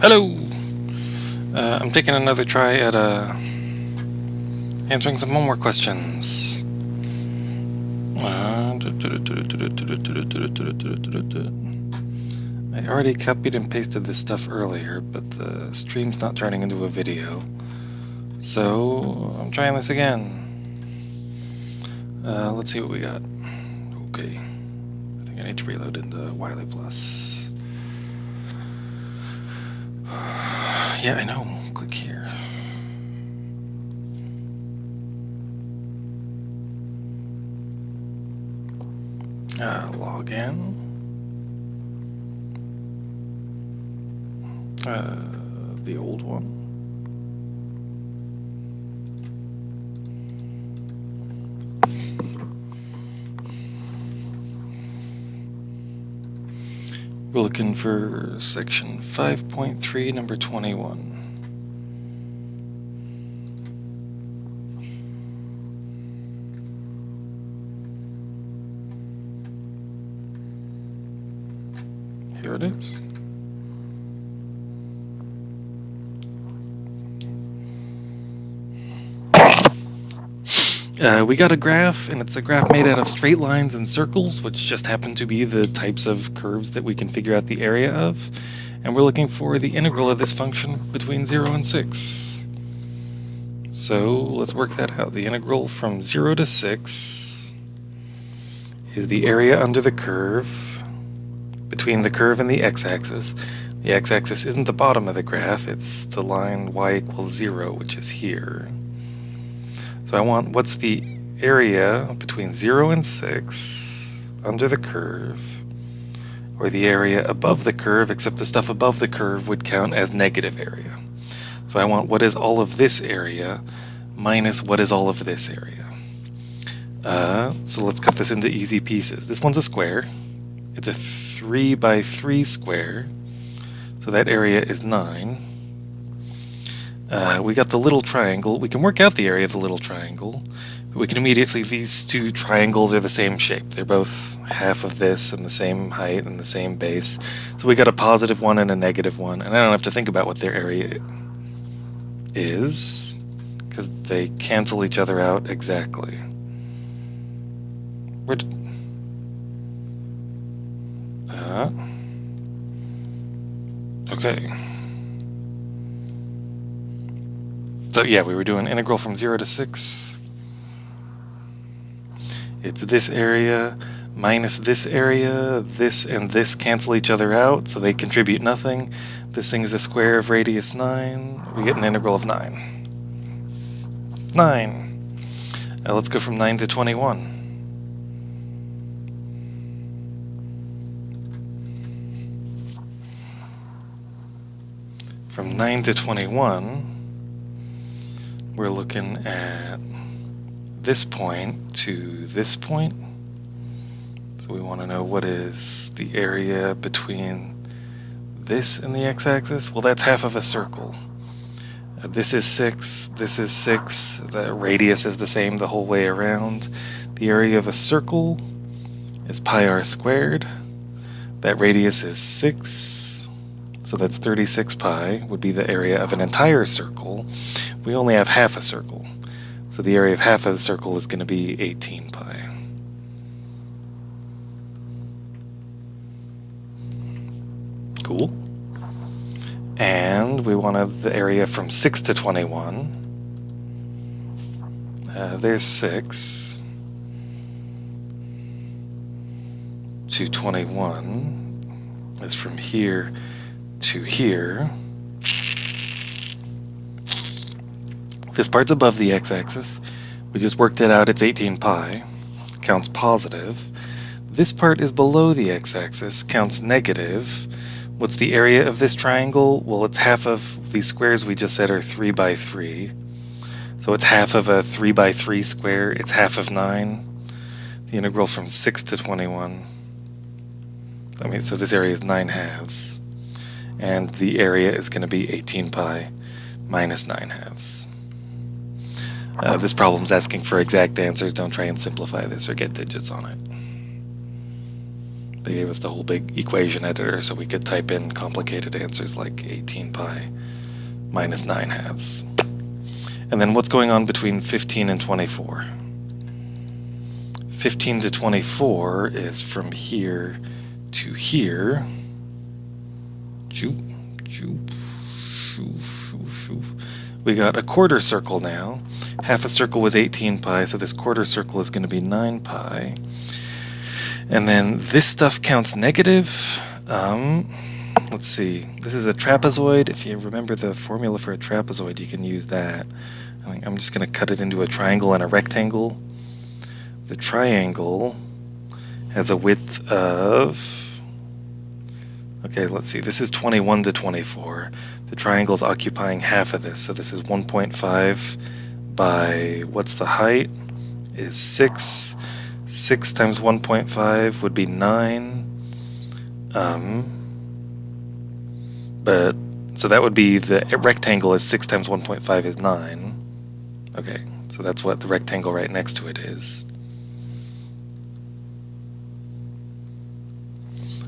Hello! I'm taking another try at answering some homework questions. I already copied and pasted this stuff earlier, but the stream's not turning into a video. So I'm trying this again. Let's see what we got. Okay. I think I need to reload into Wiley Plus. Yeah, I know. Click here. Log in. The old one. We're looking for section 5.3, number 21. Here it is. We got a graph, and it's a graph made out of straight lines and circles, which just happen to be the types of curves that we can figure out the area of. And we're looking for the integral of this function between 0 and 6. So let's work that out. The integral from 0 to 6 is the area under the curve between the curve and the x-axis. The x-axis isn't the bottom of the graph, it's the line y equals 0, which is here. So I want what's the area between 0 and 6 under the curve, or the area above the curve, except the stuff above the curve would count as negative area. So I want what is all of this area minus what is all of this area. So let's cut this into easy pieces. This one's a square. It's a 3 by 3 square, so that area is 9. We got the little triangle. We can work out the area of the little triangle. But we can immediately see these two triangles are the same shape. They're both half of this and the same height and the same base. So we got a positive one and a negative one, and I don't have to think about what their area is, because they cancel each other out exactly. Where did... okay. So yeah, we were doing integral from 0 to 6. It's this area minus this area. This and this cancel each other out, so they contribute nothing. This thing is a square of radius 9. We get an integral of 9. 9. Let's go from 9 to 21. From 9 to 21, we're looking at this point to this point. So we want to know what is the area between this and the x-axis. Well, that's half of a circle. This is 6, this is 6. The radius is the same the whole way around. The area of a circle is pi r squared. That radius is 6. So that's 36 pi would be the area of an entire circle. We only have half a circle. So the area of half of the circle is going to be 18 pi. Cool. And we wanted the area from 6 to 21. There's 6 to 21. That's from here to here. This part's above the x-axis. We just worked it out. It's 18 pi. Counts positive. This part is below the x-axis. Counts negative. What's the area of this triangle? Well, it's half of these squares we just said are 3 by 3. So it's half of a 3 by 3 square. It's half of 9. The integral from 6 to 21. So this area is 9 halves. And the area is going to be 18 pi minus 9 halves. This problem's asking for exact answers. Don't try and simplify this or get digits on it. They gave us the whole big equation editor so we could type in complicated answers like 18 pi minus 9 halves. And then what's going on between 15 and 24? 15 to 24 is from here to here. We got a quarter circle now. Half a circle was 18 pi, so this quarter circle is going to be 9 pi. And then this stuff counts negative. Let's see. This is a trapezoid. If you remember the formula for a trapezoid, you can use that. I'm just going to cut it into a triangle and a rectangle. The triangle has a width of... Okay, let's see. This is 21 to 24. The triangle's occupying half of this. So this is 1.5 by... What's the height? Is 6. 6 times 1.5 would be 9. But so that would be the rectangle is 6 times 1.5 is 9. Okay, so that's what the rectangle right next to it is.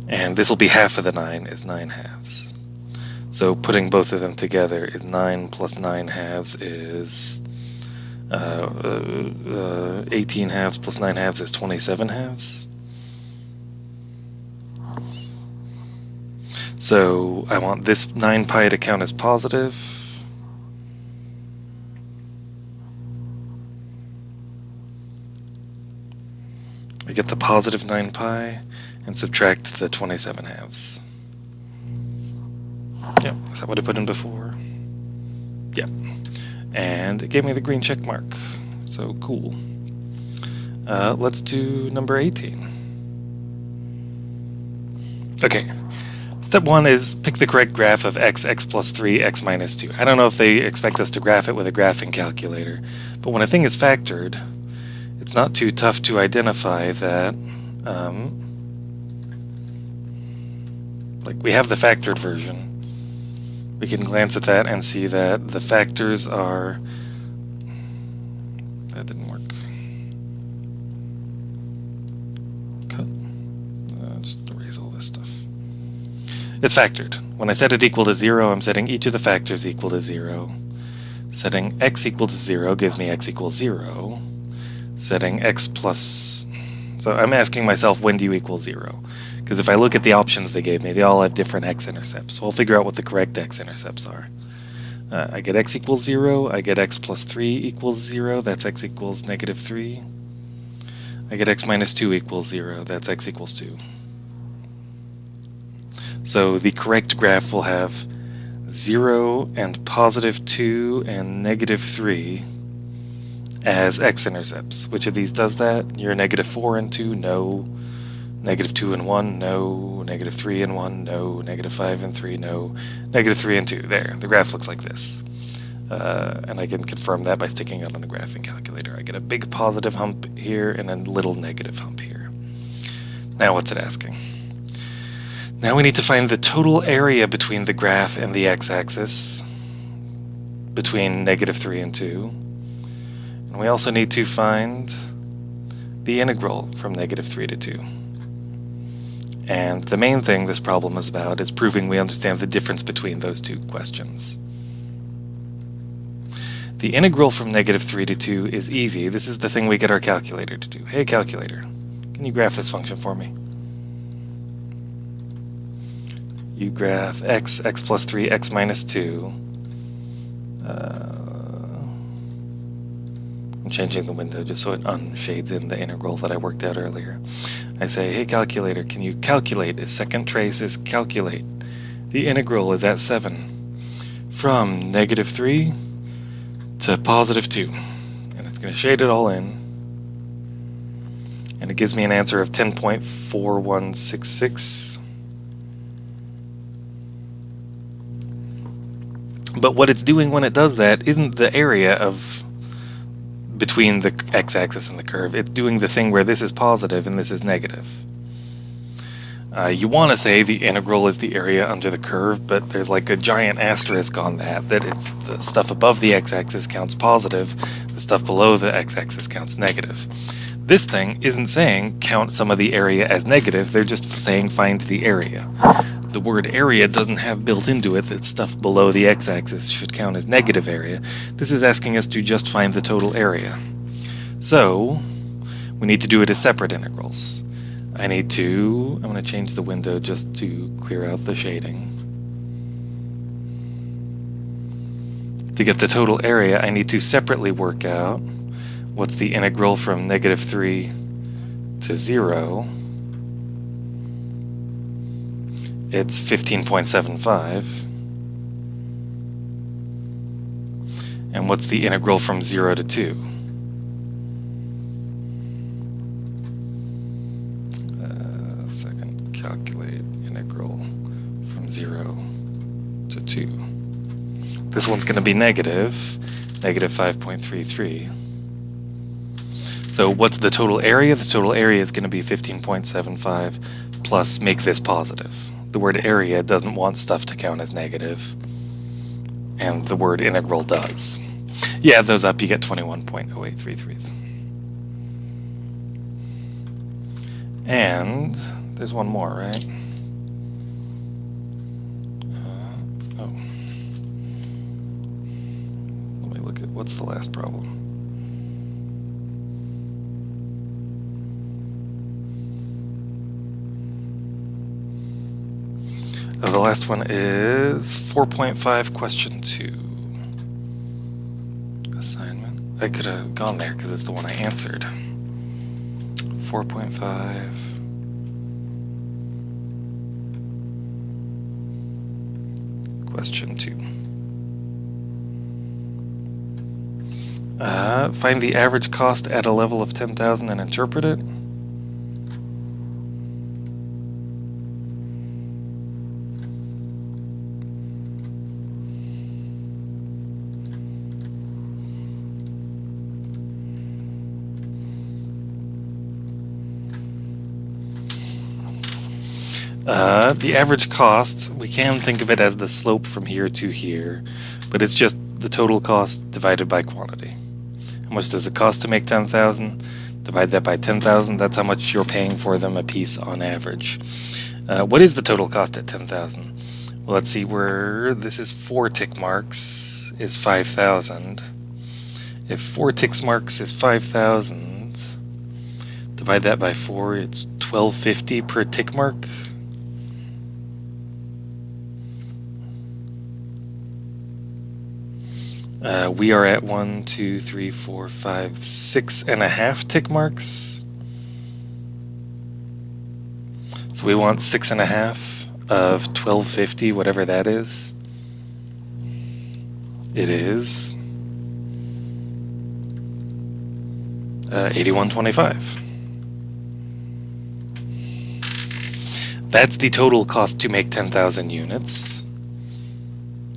And this will be half of the 9 is 9 halves. So putting both of them together is 9 plus 9 halves is 18 halves plus 9 halves is 27 halves. So I want this 9 pi to count as positive. I get the positive 9 pi and subtract the 27 halves. Yep, is that what I put in before? Yep. And it gave me the green check mark. So cool. Let's do number 18. Okay. Step 1 is pick the correct graph of x plus 3, x minus 2. I don't know if they expect us to graph it with a graphing calculator, but when a thing is factored, it's not too tough to identify that, like we have the factored version. We can glance at that and see that the factors are... That didn't work. Cut. Just erase all this stuff. It's factored. When I set it equal to 0, I'm setting each of the factors equal to 0. Setting x equal to 0 gives me x equals 0. Setting x plus... So I'm asking myself, when do you equal 0? Because if I look at the options they gave me, they all have different x-intercepts. So I'll figure out what the correct x-intercepts are. I get x equals 0. I get x plus 3 equals 0. That's x equals negative 3. I get x minus 2 equals 0. That's x equals 2. So the correct graph will have 0 and positive 2 and negative 3 as x-intercepts. Which of these does that? You're negative 4 and 2? No. Negative 2 and 1? No. Negative 3 and 1? No. Negative 5 and 3? No. Negative 3 and 2. There. The graph looks like this. And I can confirm that by sticking it on a graphing calculator. I get a big positive hump here and a little negative hump here. Now what's it asking? Now we need to find the total area between the graph and the x-axis, between negative 3 and 2. And we also need to find the integral from negative 3 to 2. And the main thing this problem is about is proving we understand the difference between those two questions. The integral from negative 3 to 2 is easy. This is the thing we get our calculator to do. Hey calculator, can you graph this function for me? You graph x plus 3, x minus 2. I'm changing the window just so it unshades in the integral that I worked out earlier. I say, hey calculator, can you calculate? Its second trace is calculate. The integral is at 7. From negative 3 to positive 2. And it's going to shade it all in. And it gives me an answer of 10.4166. But what it's doing when it does that isn't the area of between the x-axis and the curve. It's doing the thing where this is positive and this is negative. You want to say the integral is the area under the curve, but there's like a giant asterisk on that it's the stuff above the x-axis counts positive, the stuff below the x-axis counts negative. This thing isn't saying count some of the area as negative, they're just saying find the area. The word area doesn't have built into it that stuff below the x-axis should count as negative area. This is asking us to just find the total area. So, we need to do it as separate integrals. I'm going to change the window just to clear out the shading. To get the total area, I need to separately work out what's the integral from -3 to 0. It's 15.75. And what's the integral from 0 to 2? Second, calculate integral from 0 to 2. This one's going to be negative 5.33. So what's the total area? The total area is going to be 15.75 plus make this positive. The word area doesn't want stuff to count as negative, and the word integral does. You add those up, you get 21.0833. And there's one more, right? Let me look at what's the last problem. The last one is 4.5, question 2. Assignment. I could have gone there because it's the one I answered. 4.5. Question 2. Find the average cost at a level of 10,000 and interpret it. The average cost, we can think of it as the slope from here to here, but it's just the total cost divided by quantity. How much does it cost to make 10,000? Divide that by 10,000, that's how much you're paying for them a piece on average. What is the total cost at 10,000? Well, let's see, where this is 4 tick marks is 5,000. If 4 tick marks is 5,000, divide that by 4, it's 1250 per tick mark. We are at 1, 2, 3, 4, 5, 6.5 tick marks. So we want 6.5 of 1250, whatever that is. It is 81.25. That's the total cost to make 10,000 units.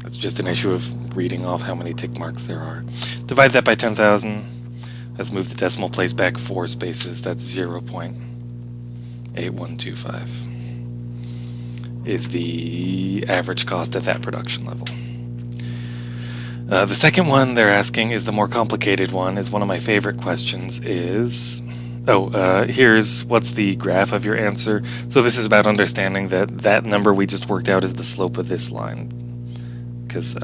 That's just an issue of reading off how many tick marks there are. Divide that by 10,000. Let's move the decimal place back 4 spaces. That's 0.8125 is the average cost at that production level. The second one they're asking is the more complicated one, is one of my favorite questions is... here's what's the graph of your answer. So this is about understanding that that number we just worked out is the slope of this line. Because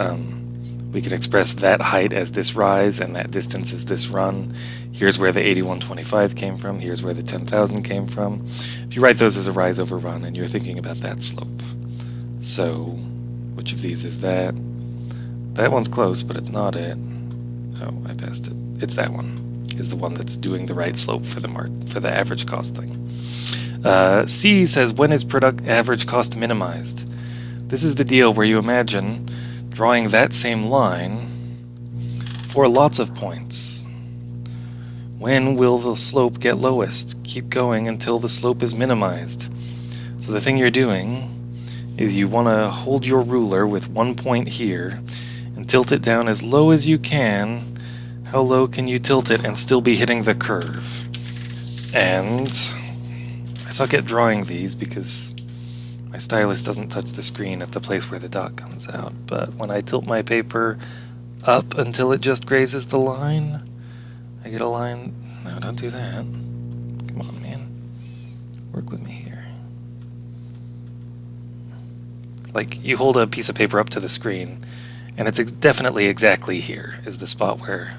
we can express that height as this rise and that distance is this run. Here's where the 81.25 came from. Here's where the 10,000 came from. If you write those as a rise over run and you're thinking about that slope. So, which of these is that? That one's close, but it's not it. Oh, I passed it. It's that one. Is the one that's doing the right slope for the average cost thing. C says, when is average cost minimized? This is the deal where you imagine drawing that same line for lots of points. When will the slope get lowest? Keep going until the slope is minimized. So the thing you're doing is you want to hold your ruler with 1 point here and tilt it down as low as you can. How low can you tilt it and still be hitting the curve? And I suck at drawing these because my stylus doesn't touch the screen at the place where the dot comes out, but when I tilt my paper up until it just grazes the line, I get a line. No, don't do that. work with me here. Like, you hold a piece of paper up to the screen, and it's definitely exactly here is the spot where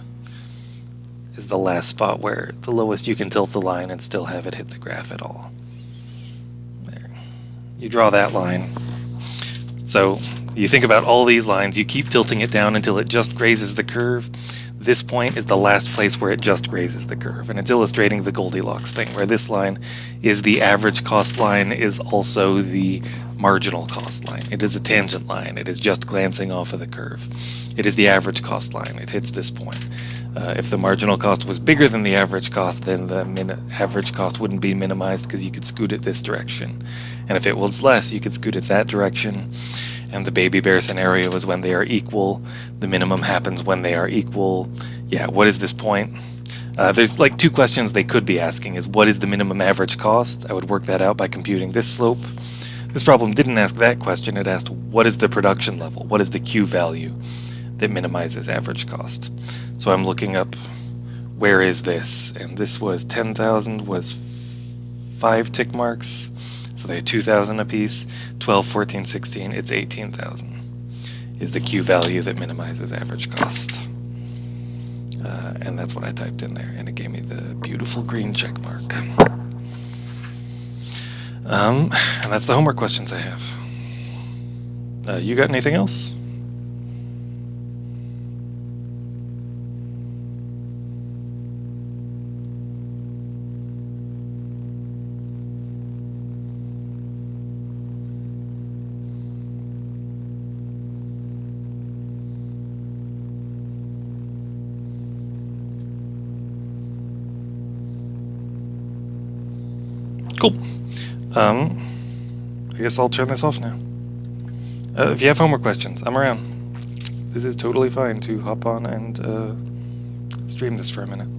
is the last spot where the lowest you can tilt the line and still have it hit the graph at all. There. You draw that line. So you think about all these lines, you keep tilting it down until it just grazes the curve. This point is the last place where it just grazes the curve, and it's illustrating the Goldilocks thing, where this line is the average cost line, is also the marginal cost line. It is a tangent line. It is just glancing off of the curve. It is the average cost line. It hits this point. If the marginal cost was bigger than the average cost, then the average cost wouldn't be minimized because you could scoot it this direction. And if it was less, you could scoot it that direction. And the baby bear scenario is when they are equal. The minimum happens when they are equal. Yeah, what is this point? There's like two questions they could be asking is what is the minimum average cost? I would work that out by computing this slope. This problem didn't ask that question. It asked what is the production level? What is the Q value that minimizes average cost? So I'm looking up where is this? And this was 10,000 was 5 tick marks. So they had 2,000 apiece. 12, 14, 16, it's 18,000 is the Q value that minimizes average cost. And that's what I typed in there, and it gave me the beautiful green check mark. And that's the homework questions I have. You got anything else? Cool. I guess I'll turn this off now. If you have homework questions, I'm around. This is totally fine to hop on and stream this for a minute.